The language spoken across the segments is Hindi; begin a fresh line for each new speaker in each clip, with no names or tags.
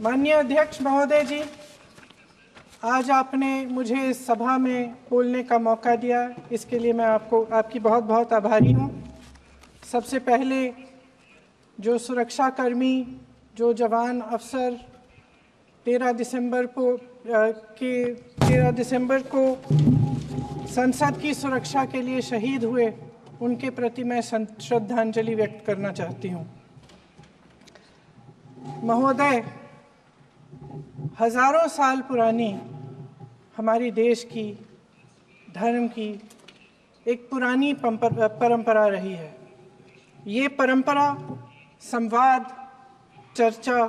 माननीय अध्यक्ष महोदय जी, आज आपने मुझे इस सभा में बोलने का मौका दिया, इसके लिए मैं आपकी बहुत बहुत आभारी हूँ। सबसे पहले जो सुरक्षाकर्मी, जो जवान अफसर 13 दिसंबर को संसद की सुरक्षा के लिए शहीद हुए, उनके प्रति मैं श्रद्धांजलि व्यक्त करना चाहती हूँ। महोदय, हजारों साल पुरानी हमारी देश की, धर्म की एक पुरानी परंपरा रही है। ये परंपरा संवाद, चर्चा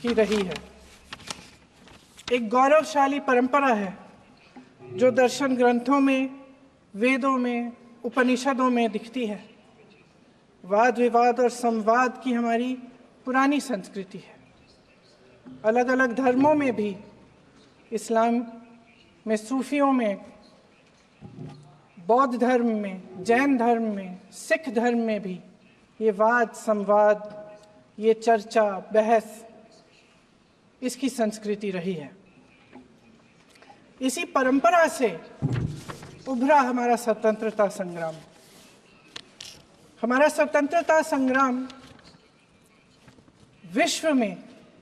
की रही है। एक गौरवशाली परंपरा है जो दर्शन ग्रंथों में, वेदों में, उपनिषदों में दिखती है। वाद विवाद और संवाद की हमारी पुरानी संस्कृति है। अलग अलग धर्मों में भी, इस्लाम में, सूफियों में, बौद्ध धर्म में, जैन धर्म में, सिख धर्म में भी ये वाद संवाद, ये चर्चा बहस, इसकी संस्कृति रही है। इसी परंपरा से उभरा हमारा स्वतंत्रता संग्राम। हमारा स्वतंत्रता संग्राम विश्व में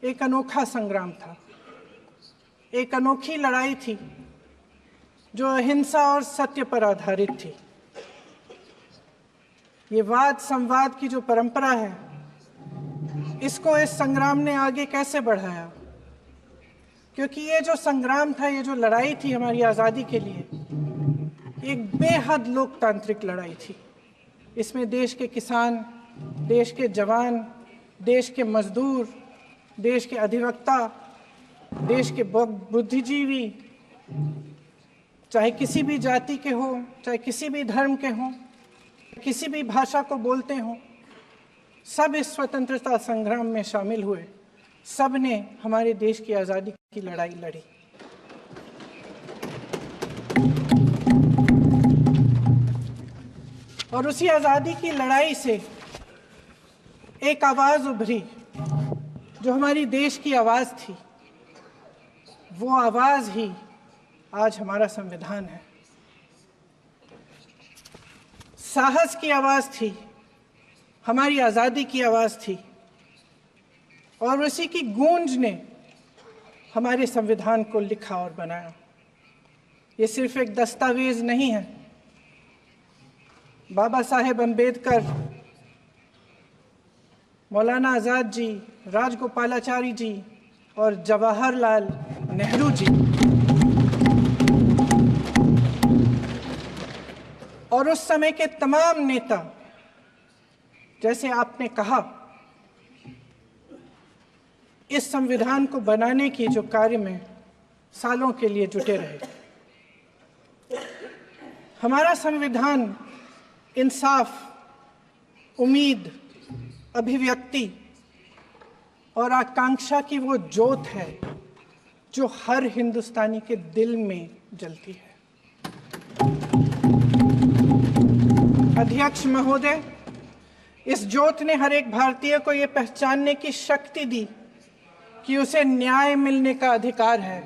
एक अनोखा संग्राम था, एक अनोखी लड़ाई थी जो अहिंसा और सत्य पर आधारित थी। ये वाद संवाद की जो परंपरा है, इसको इस संग्राम ने आगे कैसे बढ़ाया? क्योंकि ये जो संग्राम था, ये जो लड़ाई थी हमारी आज़ादी के लिए, एक बेहद लोकतांत्रिक लड़ाई थी। इसमें देश के किसान, देश के जवान, देश के मजदूर, देश के अधिवक्ता, देश के बुद्धिजीवी, चाहे किसी भी जाति के हो, चाहे किसी भी धर्म के हों, किसी भी भाषा को बोलते हों, सब इस स्वतंत्रता संग्राम में शामिल हुए। सब ने हमारे देश की आज़ादी की लड़ाई लड़ी। और उसी आज़ादी की लड़ाई से एक आवाज़ उभरी जो हमारी देश की आवाज़ थी। वो आवाज़ ही आज हमारा संविधान है। साहस की आवाज़ थी, हमारी आज़ादी की आवाज़ थी, और उसी की गूंज ने हमारे संविधान को लिखा और बनाया। ये सिर्फ एक दस्तावेज नहीं है। बाबा साहेब अम्बेडकर, मौलाना आज़ाद जी, राजगोपालाचारी जी और जवाहरलाल नेहरू जी और उस समय के तमाम नेता, जैसे आपने कहा, इस संविधान को बनाने की जो कार्य में सालों के लिए जुटे रहे। हमारा संविधान इंसाफ, उम्मीद, अभिव्यक्ति और आकांक्षा की वो ज्योत है जो हर हिंदुस्तानी के दिल में जलती है। अध्यक्ष महोदय, इस ज्योत ने हर एक भारतीय को ये पहचानने की शक्ति दी कि उसे न्याय मिलने का अधिकार है,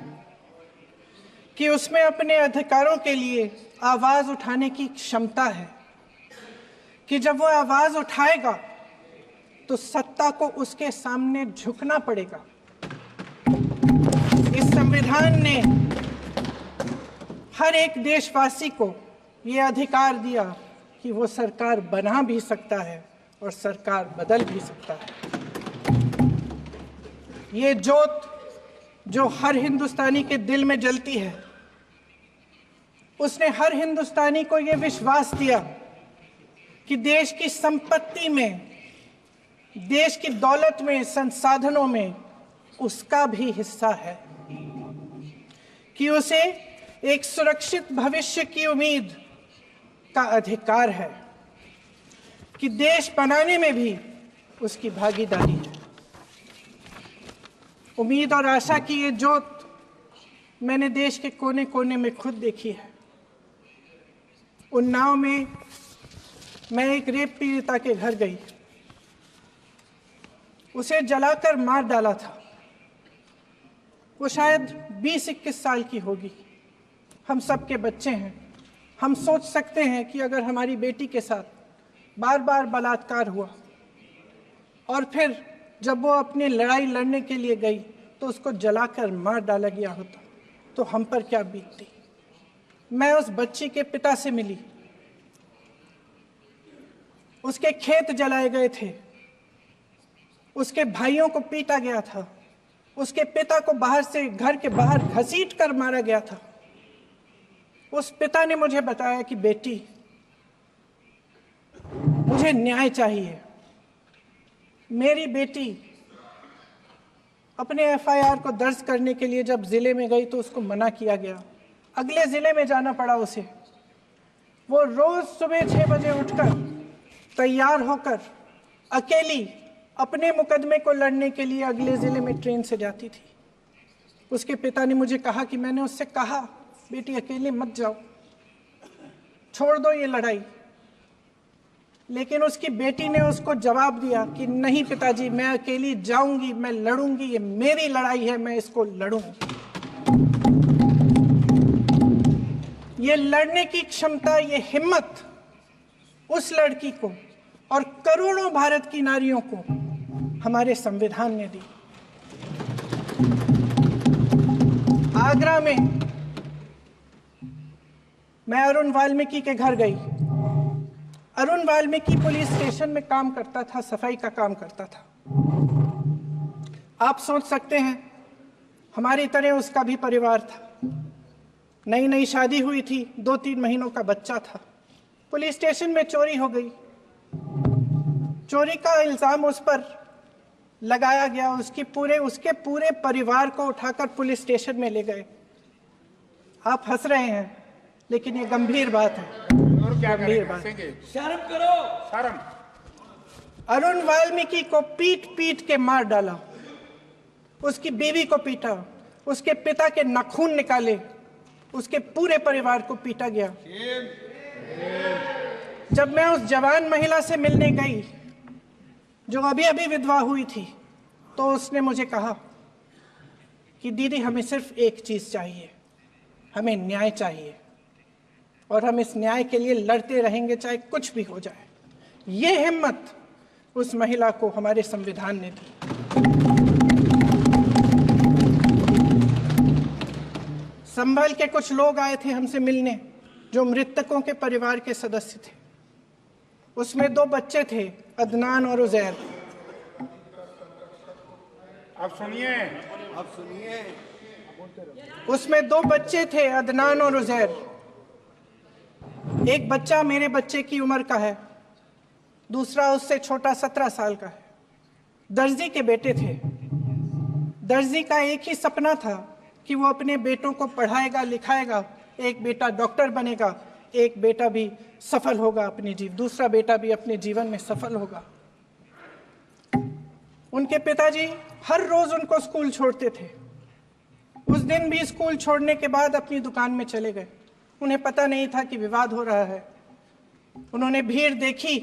कि उसमें अपने अधिकारों के लिए आवाज उठाने की क्षमता है, कि जब वो आवाज उठाएगा तो सत्ता को उसके सामने झुकना पड़ेगा। इस संविधान ने हर एक देशवासी को ये अधिकार दिया कि वो सरकार बना भी सकता है और सरकार बदल भी सकता है। ये ज्योत जो हर हिंदुस्तानी के दिल में जलती है, उसने हर हिंदुस्तानी को ये विश्वास दिया कि देश की संपत्ति में, देश की दौलत में, संसाधनों में उसका भी हिस्सा है, कि उसे एक सुरक्षित भविष्य की उम्मीद का अधिकार है, कि देश बनाने में भी उसकी भागीदारी है। उम्मीद और आशा की ये ज्योत मैंने देश के कोने कोने में खुद देखी है। उन्नाव में मैं एक रेप पीड़िता के घर गई। उसे जलाकर मार डाला था। वो शायद 20-21 साल की होगी। हम सबके बच्चे हैं। हम सोच सकते हैं कि अगर हमारी बेटी के साथ बार बार बलात्कार हुआ और फिर जब वो अपनी लड़ाई लड़ने के लिए गई तो उसको जलाकर मार डाला गया होता तो हम पर क्या बीतती। मैं उस बच्ची के पिता से मिली। उसके खेत जलाए गए थे, उसके भाइयों को पीटा गया था, उसके पिता को बाहर से घर के बाहर घसीट कर मारा गया था। उस पिता ने मुझे बताया कि बेटी, मुझे न्याय चाहिए। मेरी बेटी अपने एफआईआर को दर्ज करने के लिए जब जिले में गई तो उसको मना किया गया। अगले जिले में जाना पड़ा उसे। वो रोज सुबह 6 बजे उठकर तैयार होकर अकेली अपने मुकदमे को लड़ने के लिए अगले जिले में ट्रेन से जाती थी। उसके पिता ने मुझे कहा कि मैंने उससे कहा, बेटी अकेले मत जाओ, छोड़ दो ये लड़ाई। लेकिन उसकी बेटी ने उसको जवाब दिया कि नहीं पिताजी, मैं अकेली जाऊंगी, मैं लड़ूंगी, ये मेरी लड़ाई है, मैं इसको लड़ूंगी। ये लड़ने की क्षमता, ये हिम्मत उस लड़की को और करोड़ों भारत की नारियों को हमारे संविधान ने दी। आगरा में मैं अरुण वाल्मीकि के घर गई। अरुण वाल्मीकि पुलिस स्टेशन में काम करता था, सफाई का काम करता था। आप सोच सकते हैं हमारी तरह उसका भी परिवार था। नई नई शादी हुई थी, 2-3 महीनों का बच्चा था। पुलिस स्टेशन में चोरी हो गई। चोरी का इल्जाम उस पर लगाया गया। उसके पूरे परिवार को उठाकर पुलिस स्टेशन में ले गए। आप हंस रहे हैं, लेकिन ये गंभीर बात है। गंभीर बात।
शर्म करो, शर्म।
अरुण वाल्मीकि को पीट पीट के मार डाला, उसकी बीवी को पीटा, उसके पिता के नाखून निकाले, उसके पूरे परिवार को पीटा गया। जब मैं उस जवान महिला से मिलने गई जो अभी अभी विधवा हुई थी, तो उसने मुझे कहा कि दीदी, हमें सिर्फ एक चीज चाहिए, हमें न्याय चाहिए और हम इस न्याय के लिए लड़ते रहेंगे, चाहे कुछ भी हो जाए। ये हिम्मत उस महिला को हमारे संविधान ने दी। संभल के कुछ लोग आए थे हमसे मिलने जो मृतकों के परिवार के सदस्य थे। उसमें 2 बच्चे थे, अदनान और उजैर।
अब सुनिए।
उसमें 2 बच्चे थे, अदनान और उजैर। एक बच्चा मेरे बच्चे की उम्र का है, दूसरा उससे छोटा 17 साल का है। दर्जी के बेटे थे। दर्जी का एक ही सपना था कि वो अपने बेटों को पढ़ाएगा, लिखाएगा। एक बेटा डॉक्टर बनेगा, एक बेटा भी सफल होगा दूसरा बेटा भी अपने जीवन में सफल होगा। उनके पिताजी हर रोज उनको स्कूल छोड़ते थे। उस दिन भी स्कूल छोड़ने के बाद अपनी दुकान में चले गए। उन्हें पता नहीं था कि विवाद हो रहा है। उन्होंने भीड़ देखी,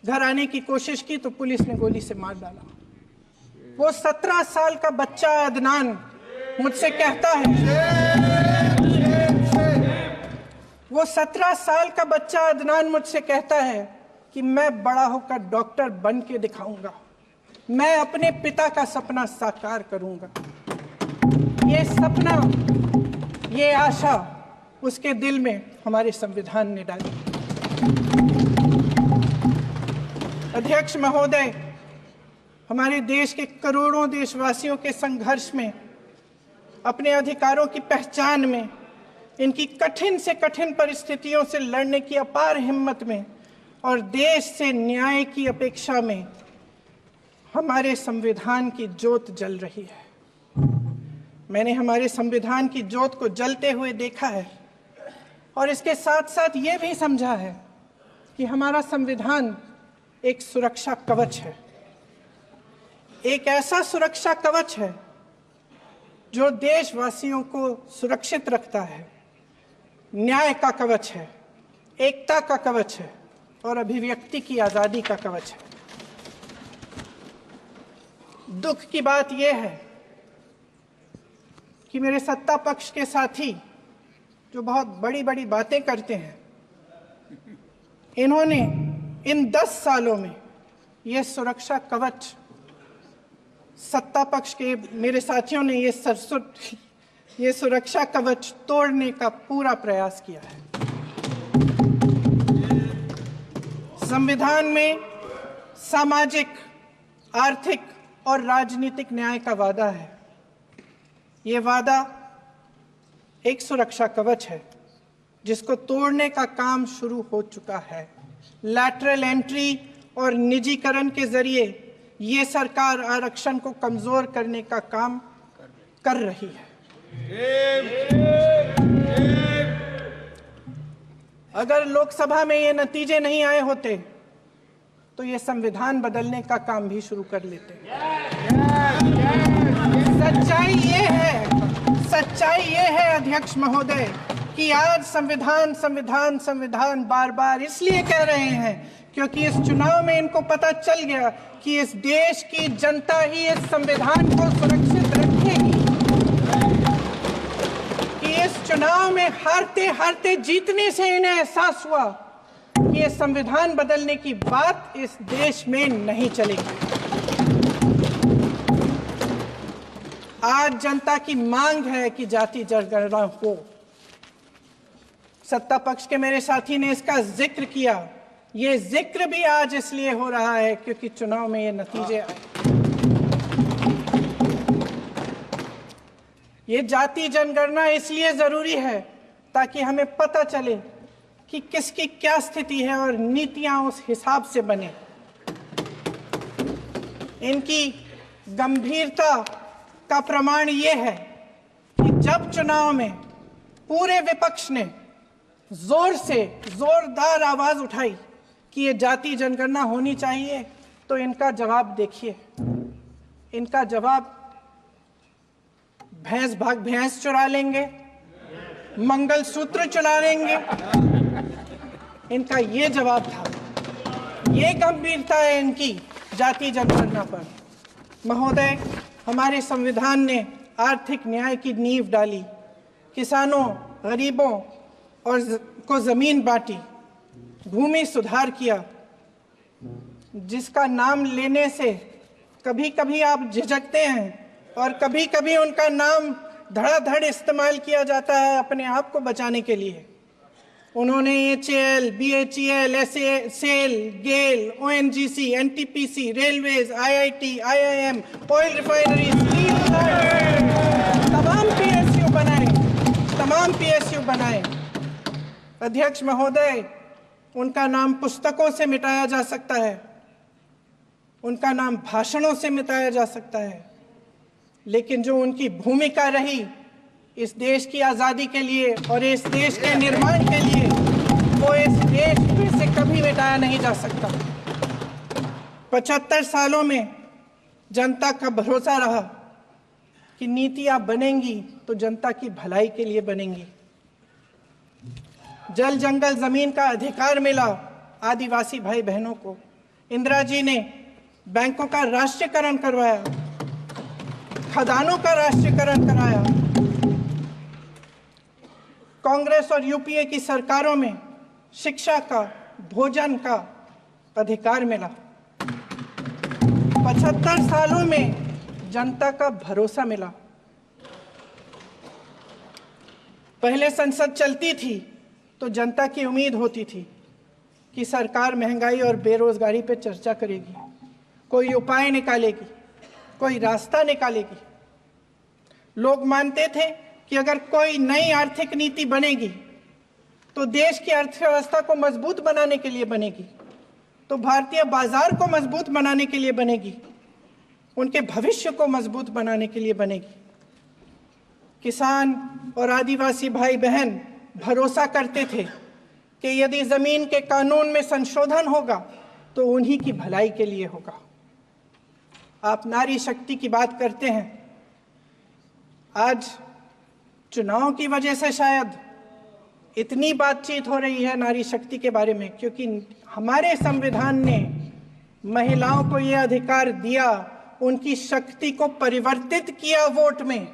घर आने की कोशिश की तो पुलिस ने गोली से मार डाला। वो 17 साल का बच्चा अदनान मुझसे कहता है, वो 17 साल का बच्चा अदनान मुझसे कहता है कि मैं बड़ा होकर डॉक्टर बन के दिखाऊंगा, मैं अपने पिता का सपना साकार करूंगा। ये सपना, ये आशा उसके दिल में हमारे संविधान ने डाली। अध्यक्ष महोदय, हमारे देश के करोड़ों देशवासियों के संघर्ष में, अपने अधिकारों की पहचान में, इनकी कठिन से कठिन परिस्थितियों से लड़ने की अपार हिम्मत में और देश से न्याय की अपेक्षा में हमारे संविधान की ज्योत जल रही है। मैंने हमारे संविधान की ज्योत को जलते हुए देखा है और इसके साथ साथ ये भी समझा है कि हमारा संविधान एक सुरक्षा कवच है। एक ऐसा सुरक्षा कवच है जो देशवासियों को सुरक्षित रखता है, न्याय का कवच है, एकता का कवच है और अभिव्यक्ति की आजादी का कवच है। दुख की बात यह है कि मेरे सत्ता पक्ष के साथी जो बहुत बड़ी बड़ी बातें करते हैं, इन्होंने इन 10 सालों में यह सुरक्षा कवच, सत्ता पक्ष के मेरे साथियों ने ये सुरक्षा कवच तोड़ने का पूरा प्रयास किया है। संविधान में सामाजिक, आर्थिक और राजनीतिक न्याय का वादा है। ये वादा एक सुरक्षा कवच है जिसको तोड़ने का काम शुरू हो चुका है। लैटरल एंट्री और निजीकरण के जरिए ये सरकार आरक्षण को कमजोर करने का काम कर रही है। अगर लोकसभा में ये नतीजे नहीं आए होते तो ये संविधान बदलने का काम भी शुरू कर लेते। सच्चाई ये है अध्यक्ष महोदय कि आज संविधान बार बार इसलिए कह रहे हैं क्योंकि इस चुनाव में इनको पता चल गया कि इस देश की जनता ही इस संविधान को सुरक्षित रखेगी, कि इस चुनाव में हारते हारते जीतने से इन्हें एहसास हुआ कि ये संविधान बदलने की बात इस देश में नहीं चलेगी। आज जनता की मांग है कि जाति जनगणना हो। सत्ता पक्ष के मेरे साथी ने इसका जिक्र किया। ये जिक्र भी आज इसलिए हो रहा है क्योंकि चुनाव में ये नतीजे आए। ये जाति जनगणना इसलिए जरूरी है ताकि हमें पता चले कि किसकी क्या स्थिति है और नीतियां उस हिसाब से बने। इनकी गंभीरता का प्रमाण यह है कि जब चुनाव में पूरे विपक्ष ने जोरदार आवाज उठाई कि ये जाति जनगणना होनी चाहिए, तो इनका जवाब देखिए। इनका जवाब भैंस भाग भैंस चुरा लेंगे, मंगलसूत्र चुरा लेंगे, इनका ये जवाब था। ये गंभीरता है इनकी जाति जनगणना पर। महोदय, हमारे संविधान ने आर्थिक न्याय की नींव डाली, किसानों, गरीबों और को जमीन बांटी, भूमि सुधार किया, जिसका नाम लेने से कभी कभी आप झिझकते हैं और कभी कभी उनका नाम धड़ाधड़ इस्तेमाल किया जाता है अपने आप को बचाने के लिए। उन्होंने HAL, BHEL, SAIL, गेल, ONGC, NTPC, railways, IIT, IIM, oil refinery, तमाम PSU बनाए। अध्यक्ष महोदय, उनका नाम पुस्तकों से मिटाया जा सकता है, उनका नाम भाषणों से मिटाया जा सकता है, लेकिन जो उनकी भूमिका रही इस देश की आज़ादी के लिए और इस देश के निर्माण के लिए, वो इस देश में से कभी मिटाया नहीं जा सकता। 75 सालों में जनता का भरोसा रहा कि नीतियां बनेंगी तो जनता की भलाई के लिए बनेंगी। जल जंगल जमीन का अधिकार मिला आदिवासी भाई बहनों को। इंदिरा जी ने बैंकों का राष्ट्रीयकरण करवाया, खदानों का राष्ट्रीयकरण कराया। कांग्रेस और यूपीए की सरकारों में शिक्षा का, भोजन का अधिकार मिला। 75 सालों में जनता का भरोसा मिला। पहले संसद चलती थी तो जनता की उम्मीद होती थी कि सरकार महंगाई और बेरोजगारी पर चर्चा करेगी, कोई उपाय निकालेगी, कोई रास्ता निकालेगी। लोग मानते थे कि अगर कोई नई आर्थिक नीति बनेगी तो देश की अर्थव्यवस्था को मजबूत बनाने के लिए बनेगी, तो भारतीय बाजार को मजबूत बनाने के लिए बनेगी, उनके भविष्य को मजबूत बनाने के लिए बनेगी। किसान और आदिवासी भाई बहन भरोसा करते थे कि यदि जमीन के कानून में संशोधन होगा तो उन्हीं की भलाई के लिए होगा। आप नारी शक्ति की बात करते हैं। आज चुनाव की वजह से शायद इतनी बातचीत हो रही है नारी शक्ति के बारे में, क्योंकि हमारे संविधान ने महिलाओं को यह अधिकार दिया उनकी शक्ति को परिवर्तित किया वोट में।